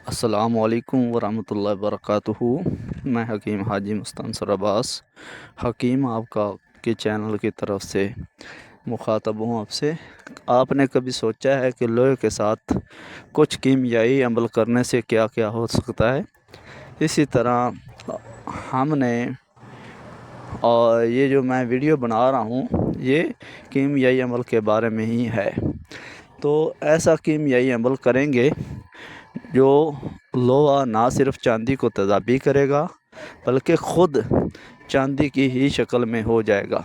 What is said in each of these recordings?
السلام علیکم ورحمۃ اللہ وبرکاتہ۔ میں حکیم حاجی مستنصر عباس حکیم آپ کے چینل کی طرف سے مخاطب ہوں آپ سے۔ آپ نے کبھی سوچا ہے کہ لوہے کے ساتھ کچھ کیمیائی عمل کرنے سے کیا کیا ہو سکتا ہے؟ اسی طرح ہم نے اور یہ جو میں ویڈیو بنا رہا ہوں یہ کیمیائی عمل کے بارے میں ہی ہے۔ تو ایسا کیمیائی عمل کریں گے جو لوہا نہ صرف چاندی کو تذابی کرے گا بلکہ خود چاندی کی ہی شکل میں ہو جائے گا۔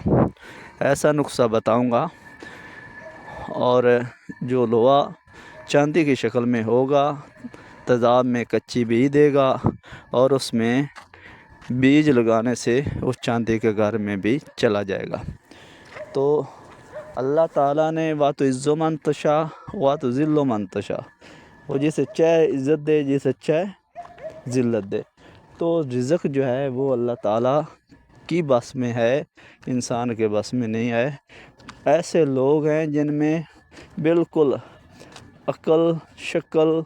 ایسا نسخہ بتاؤں گا، اور جو لوہا چاندی کی شکل میں ہوگا تیزاب میں کچی بیج دے گا، اور اس میں بیج لگانے سے اس چاندی کے گھر میں بھی چلا جائے گا۔ تو اللہ تعالیٰ نے وَتُعِزُّ مَن تَشَاءُ وَتُذِلُّ مَن تَشَاءُ، وہ جسے چاہے عزت دے، جسے چاہے ذلت دے۔ تو رزق جو ہے وہ اللہ تعالیٰ کی بس میں ہے، انسان کے بس میں نہیں ہے۔ ایسے لوگ ہیں جن میں بالکل عقل، شکل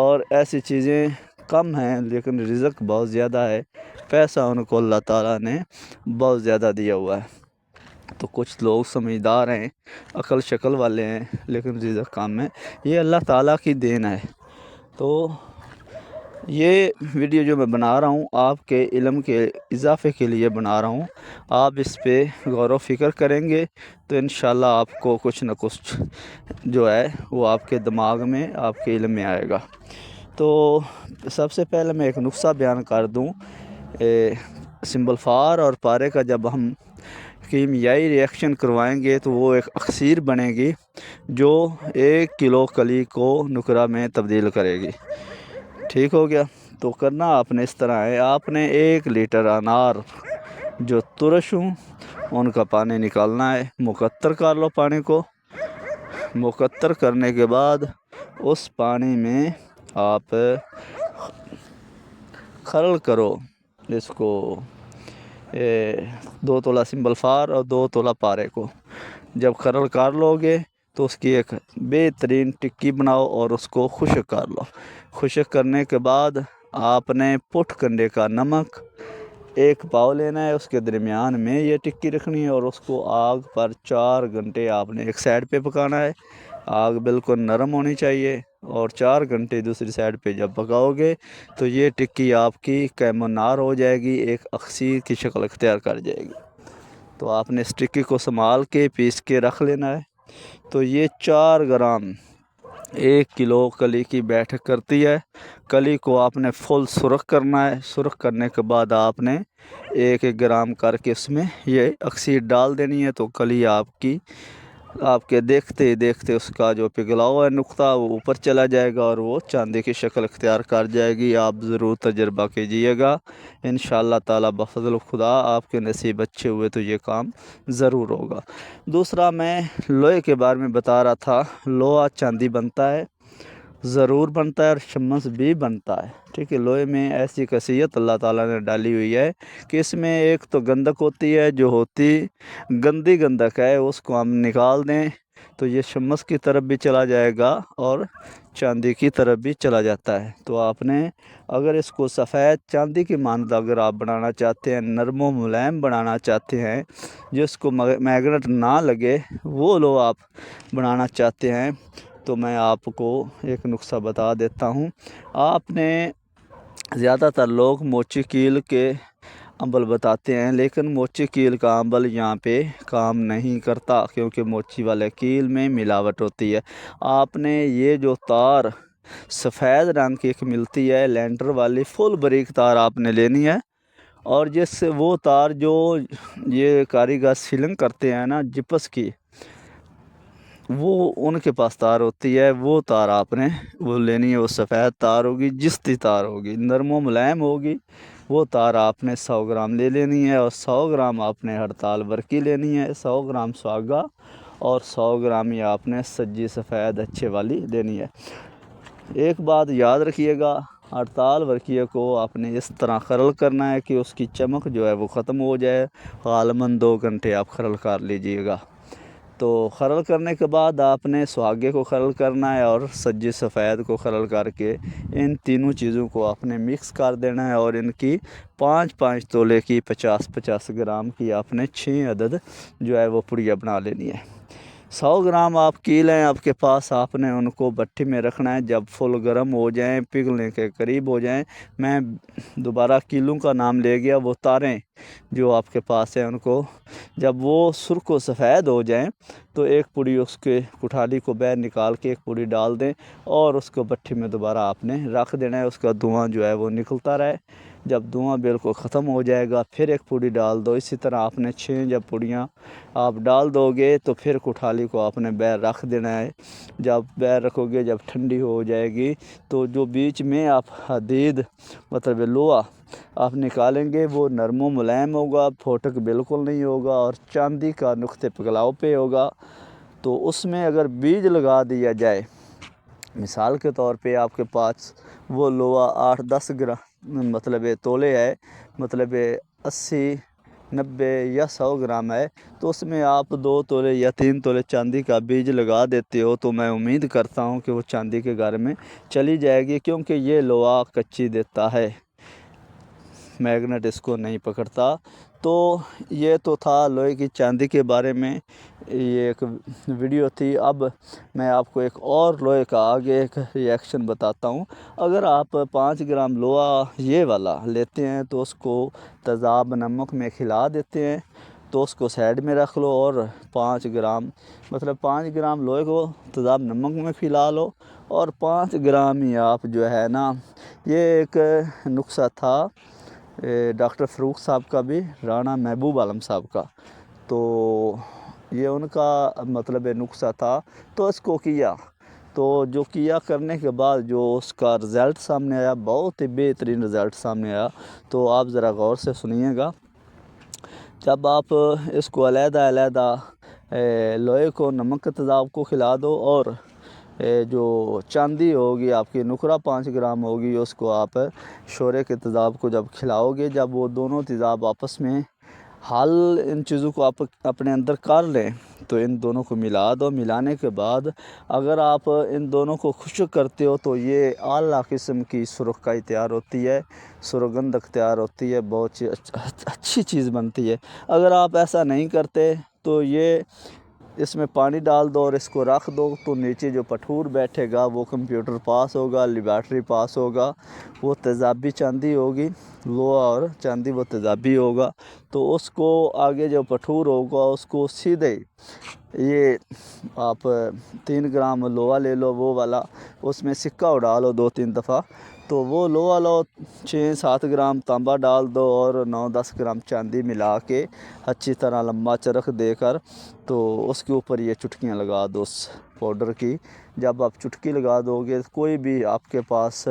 اور ایسی چیزیں کم ہیں لیکن رزق بہت زیادہ ہے، پیسہ ان کو اللہ تعالیٰ نے بہت زیادہ دیا ہوا ہے۔ تو کچھ لوگ سمجھدار ہیں، عقل شکل والے ہیں لیکن رزق کم ہے، یہ اللہ تعالیٰ کی دین ہے۔ تو یہ ویڈیو جو میں بنا رہا ہوں آپ کے علم کے اضافے کے لیے بنا رہا ہوں۔ آپ اس پہ غور و فکر کریں گے تو انشاءاللہ آپ کو کچھ نہ کچھ جو ہے وہ آپ کے دماغ میں، آپ کے علم میں آئے گا۔ تو سب سے پہلے میں ایک نسخہ بیان کر دوں۔ سمبل فار اور پارے کا جب ہم کیمیائی ریئیکشن کروائیں گے تو وہ ایک اکسیر بنے گی جو 1 کلو کلی کو نقرہ میں تبدیل کرے گی۔ ٹھیک ہو گیا؟ تو کرنا آپ نے اس طرح ہے، آپ نے 1 لیٹر انار جو ترش ہوں ان کا پانی نکالنا ہے۔ مقطر کر لو پانی کو۔ مقطر کرنے کے بعد اس پانی میں آپ خلل کرو اس کو، 2 تولہ سمبل فار اور 2 تولہ پارے کو۔ جب خلل کر لو گے تو اس کی ایک بہترین ٹکی بناؤ اور اس کو خشک کر لو۔ خشک کرنے کے بعد آپ نے پٹھ کنڈے کا نمک 1 پاؤ لینا ہے، اس کے درمیان میں یہ ٹکی رکھنی ہے اور اس کو آگ پر 4 گھنٹے آپ نے ایک سائڈ پہ پکانا ہے۔ آگ بالکل نرم ہونی چاہیے، اور 4 گھنٹے دوسری سائڈ پہ جب پکاؤ گے تو یہ ٹکی آپ کی کیمونار ہو جائے گی، ایک اکسیر کی شکل اختیار کر جائے گی۔ تو آپ نے اس ٹکی کو سنبھال کے پیس کے رکھ لینا ہے۔ تو یہ 4 گرام 1 کلو کلی کی بیٹھک کرتی ہے۔ کلی کو آپ نے فل سرخ کرنا ہے۔ سرخ کرنے کے بعد آپ نے 1 گرام کر کے اس میں یہ اکسیر ڈال دینی ہے، تو کلی آپ کے دیکھتے ہی دیکھتے اس کا جو پگھلا ہوا ہے نقطہ وہ اوپر چلا جائے گا اور وہ چاندی کی شکل اختیار کر جائے گی۔ آپ ضرور تجربہ کیجیے گا، انشاءاللہ تعالیٰ بفضل خدا آپ کے نصیب اچھے ہوئے تو یہ کام ضرور ہوگا۔ دوسرا میں لوہے کے بارے میں بتا رہا تھا۔ لوہا چاندی بنتا ہے، ضرور بنتا ہے، اور شمس بھی بنتا ہے۔ ٹھیک ہے، لوہے میں ایسی خاصیت اللہ تعالیٰ نے ڈالی ہوئی ہے کہ اس میں ایک تو گندک ہوتی ہے، جو ہوتی گندی گندک ہے اس کو ہم نکال دیں تو یہ شمس کی طرف بھی چلا جائے گا اور چاندی کی طرف بھی چلا جاتا ہے۔ تو آپ نے اگر اس کو سفید چاندی کی مانند اگر آپ بنانا چاہتے ہیں، نرم و ملائم بنانا چاہتے ہیں، جس کو میگنیٹ نہ لگے، وہ لو آپ بنانا چاہتے ہیں، تو میں آپ کو ایک نسخہ بتا دیتا ہوں۔ آپ نے زیادہ تر لوگ موچی کیل کے عمل بتاتے ہیں، لیکن موچی کیل کا عمل یہاں پہ کام نہیں کرتا کیونکہ موچی والے کیل میں ملاوٹ ہوتی ہے۔ آپ نے یہ جو تار سفید رنگ کی ایک ملتی ہے لینڈر والی فل بریک تار آپ نے لینی ہے، اور جس سے وہ تار جو یہ کاریگر سیلنگ کرتے ہیں نا جپس کی، وہ ان کے پاس تار ہوتی ہے، وہ تار آپ نے وہ لینی ہے۔ وہ سفید تار ہوگی، جستی تار ہوگی، نرم و ملائم ہوگی، وہ تار آپ نے 100 گرام لے لینی ہے، اور 100 گرام آپ نے ہڑتال برقی لینی ہے، 100 گرام سواگا، اور 100 گرام یہ آپ نے سجی سفید اچھے والی لینی ہے۔ ایک بات یاد رکھیے گا، ہڑتال ورقیے کو آپ نے اس طرح خرل کرنا ہے کہ اس کی چمک جو ہے وہ ختم ہو جائے۔ غالباً 2 گھنٹے آپ خرل کر لیجئے گا۔ تو خرل کرنے کے بعد آپ نے سہاگے کو خرل کرنا ہے اور سجی سفید کو خرل کر کے ان تینوں چیزوں کو آپ نے مکس کر دینا ہے، اور ان کی 5 تولے کی 50 گرام کی آپ نے 6 عدد جو ہے وہ پڑیاں بنا لینی ہے۔ 100 گرام آپ کی لیں آپ کے پاس، آپ نے ان کو بھٹی میں رکھنا ہے۔ جب فل گرم ہو جائیں، پگھلنے کے قریب ہو جائیں، میں دوبارہ کیلوں کا نام لے گیا، وہ تاریں جو آپ کے پاس ہیں ان کو جب وہ سرخ و سفید ہو جائیں تو ایک پوڑی اس کے کٹھالی کو باہر نکال کے ایک پوڑی ڈال دیں، اور اس کو بھٹی میں دوبارہ آپ نے رکھ دینا ہے۔ اس کا دھواں جو ہے وہ نکلتا رہے، جب دھواں بالکل ختم ہو جائے گا پھر ایک پوڑی ڈال دو۔ اسی طرح آپ نے 6 جب پوڑیاں آپ ڈال دو گے تو پھر کٹھالی کو آپ نے باہر رکھ دینا ہے۔ جب باہر رکھو گے، جب ٹھنڈی ہو جائے گی تو جو بیچ میں آپ حدید مطلب لوہا آپ نکالیں گے وہ نرم و ملائم ہوگا، پھوٹک بالکل نہیں ہوگا، اور چاندی کا نقطے پگھلاؤ پہ ہوگا۔ تو اس میں اگر بیج لگا دیا جائے، مثال کے طور پہ آپ کے پاس وہ لوہا 8-10 گرام مطلب تولے ہے، مطلب 80-90 یا 100 گرام ہے، تو اس میں آپ 2 تولے یا 3 تولے چاندی کا بیج لگا دیتے ہو تو میں امید کرتا ہوں کہ وہ چاندی کے گھر میں چلی جائے گی، کیونکہ یہ لوہا کچی دیتا ہے، میگنیٹ اس کو نہیں پکڑتا۔ تو یہ تو تھا لوہے کی چاندی کے بارے میں، یہ ایک ویڈیو تھی۔ اب میں آپ کو ایک اور لوہے کا آگے ایک ریئیکشن بتاتا ہوں۔ اگر آپ 5 گرام لوہا یہ والا لیتے ہیں تو اس کو تیزاب نمک میں کھلا دیتے ہیں، تو اس کو سائیڈ میں رکھ لو، اور 5 گرام لوہے کو تیزاب نمک میں کھلا لو، اور 5 گرام ہی آپ جو ہے نا، یہ ایک نسخہ تھا ڈاکٹر فروخ صاحب کا بھی، رانا محبوب عالم صاحب کا، تو یہ ان کا مطلب نسخہ تھا۔ تو اس کو کیا، تو جو کیا کرنے کے بعد جو اس کا رزلٹ سامنے آیا، بہت ہی بہترین رزلٹ سامنے آیا، تو آپ ذرا غور سے سنیے گا۔ جب آپ اس کو علیحدہ لوہے کو نمک کے تیزاب کو کھلا دو، اور جو چاندی ہوگی آپ کی نقرہ 5 گرام ہوگی، اس کو آپ شورے کے تیزاب کو جب کھلاؤ گے، جب وہ دونوں تیزاب آپس میں حل ان چیزوں کو آپ اپنے اندر کر لیں تو ان دونوں کو ملا دو۔ ملانے کے بعد اگر آپ ان دونوں کو خشک کرتے ہو تو یہ اعلیٰ قسم کی سرخ تیار ہوتی ہے، سرگندھک تیار ہوتی ہے، بہت اچھی چیز بنتی ہے۔ اگر آپ ایسا نہیں کرتے تو یہ اس میں پانی ڈال دو اور اس کو رکھ دو، تو نیچے جو پٹھور بیٹھے گا وہ کمپیوٹر پاس ہوگا، لیبارٹری پاس ہوگا، وہ تیزابی چاندی ہوگی، لوہا اور چاندی وہ تیزابی ہوگا، تو اس کو آگے جو پٹھور ہوگا اس کو سیدھے یہ آپ 3 گرام لوہا لے لو وہ والا، اس میں سکہ اڑا لو 2-3 دفعہ، تو وہ لوہا لو، 6-7 گرام تانبا ڈال دو، اور 9-10 گرام چاندی ملا کے اچھی طرح لمبا چرخ دے کر تو اس کے اوپر یہ چٹکیاں لگا دو اس پاؤڈر کی۔ جب آپ چٹکی لگا دو گے، کوئی بھی آپ کے پاس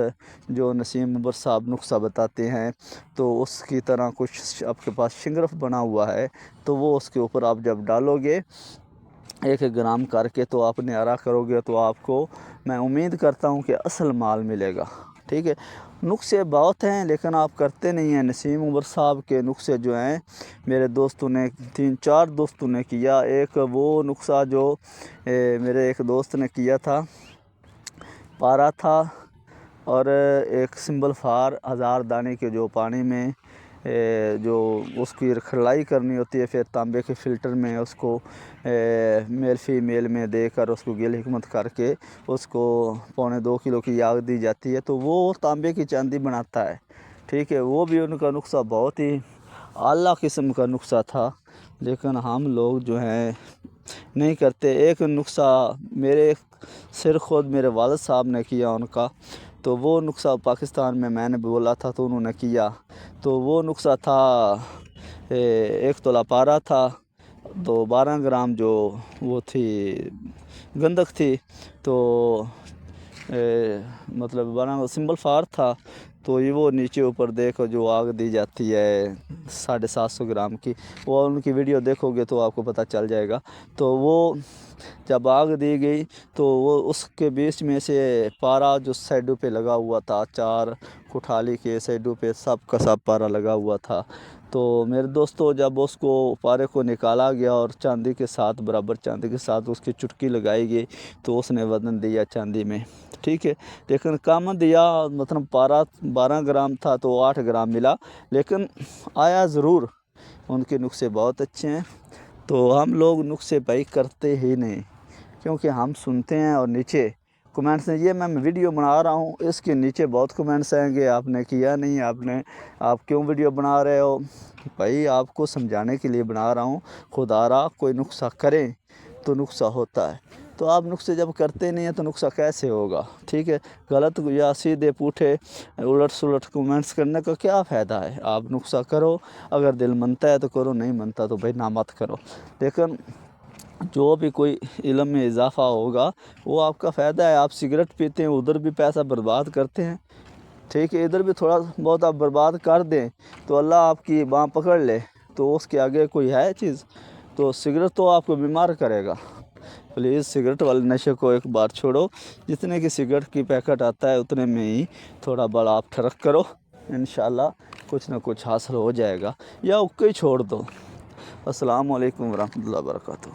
جو نسیم ابر صاحب نسخہ بتاتے ہیں تو اس کی طرح کچھ آپ کے پاس شنگرف بنا ہوا ہے، تو وہ اس کے اوپر آپ جب ڈالو گے 1 گرام کر کے، تو آپ نے ارا کرو گے تو آپ کو میں امید کرتا ہوں کہ اصل مال ملے گا، ٹھیک ہے۔ نسخے بہت ہیں لیکن آپ کرتے نہیں ہیں۔ نسیم ابر صاحب کے نسخے جو ہیں، میرے دوستوں نے 3-4 دوستوں نے کیا۔ ایک وہ نسخہ جو میرے ایک دوست نے کیا تھا، پارا تھا، اور ایک سمبل فار 1000 دانے کے جو پانی میں جو اس کی رکھلائی کرنی ہوتی ہے، پھر تانبے کے فلٹر میں اس کو میل فیمیل میں دے کر اس کو گل حکمت کر کے اس کو 1.25 کلو کی آگ دی جاتی ہے، تو وہ تانبے کی چاندی بناتا ہے، ٹھیک ہے۔ وہ بھی ان کا نسخہ بہت ہی اعلیٰ قسم کا نسخہ تھا، لیکن ہم لوگ جو ہیں نہیں کرتے۔ ایک نسخہ میرے سر خود میرے والد صاحب نے کیا ان کا، تو وہ نسخہ پاکستان میں نے بولا تھا تو انہوں نے کیا، تو وہ نسخہ تھا 1 تولہ پارا تھا، تو 12 گرام جو وہ تھی گندک تھی، تو مطلب 12 سمبل فار تھا، تو یہ وہ نیچے اوپر دیکھو جو آگ دی جاتی ہے 750 گرام کی، وہ ان کی ویڈیو دیکھو گے تو آپ کو پتہ چل جائے گا۔ تو وہ جب آگ دی گئی تو وہ اس کے بیچ میں سے پارا جو سائڈوں پہ لگا ہوا تھا، 4 کٹھالی کے سائڈوں پہ سب کا سب پارا لگا ہوا تھا، تو میرے دوستو جب اس کو پارے کو نکالا گیا اور چاندی کے ساتھ برابر چاندی کے ساتھ اس کی چٹکی لگائی گئی تو اس نے وزن دیا چاندی میں، ٹھیک ہے، لیکن کم دیا، مطلب پارا 12 گرام تھا تو 8 گرام ملا، لیکن آیا ضرور۔ ان کے نسخے بہت اچھے ہیں، تو ہم لوگ نسخے بھائی کرتے ہی نہیں، کیونکہ ہم سنتے ہیں اور نیچے کمنٹس ہیں، یہ میں ویڈیو بنا رہا ہوں اس کے نیچے بہت کمنٹس آئیں گے آپ نے کیا نہیں، آپ کیوں ویڈیو بنا رہے ہو؟ بھائی آپ کو سمجھانے کے لیے بنا رہا ہوں، خدا را کوئی نسخہ کریں تو نسخہ ہوتا ہے، تو آپ نسخے جب کرتے نہیں ہیں تو نسخہ کیسے ہوگا؟ ٹھیک ہے، غلط یا سیدھے پوٹھے الٹ سلٹ کمنٹس کرنے کا کیا فائدہ ہے؟ آپ نسخہ کرو، اگر دل منتا ہے تو کرو، نہیں منتا تو بھائی نہ مت کرو، لیکن جو بھی کوئی علم میں اضافہ ہوگا وہ آپ کا فائدہ ہے۔ آپ سگریٹ پیتے ہیں، ادھر بھی پیسہ برباد کرتے ہیں، ٹھیک ہے، ادھر بھی تھوڑا بہت آپ برباد کر دیں تو اللہ آپ کی باں پکڑ لے تو اس کے آگے کوئی ہے چیز؟ تو سگریٹ تو آپ کو بیمار کرے گا۔ پلیز سگریٹ والے نشے کو ایک بار چھوڑو، جتنے کی سگریٹ کی پیکٹ آتا ہے اتنے میں ہی تھوڑا بڑا آپ ٹھڑک کرو، انشاءاللہ کچھ نہ کچھ حاصل ہو جائے گا، یا اکے ہی چھوڑ دو۔ السلام علیکم ورحمۃ اللہ وبرکاتہ۔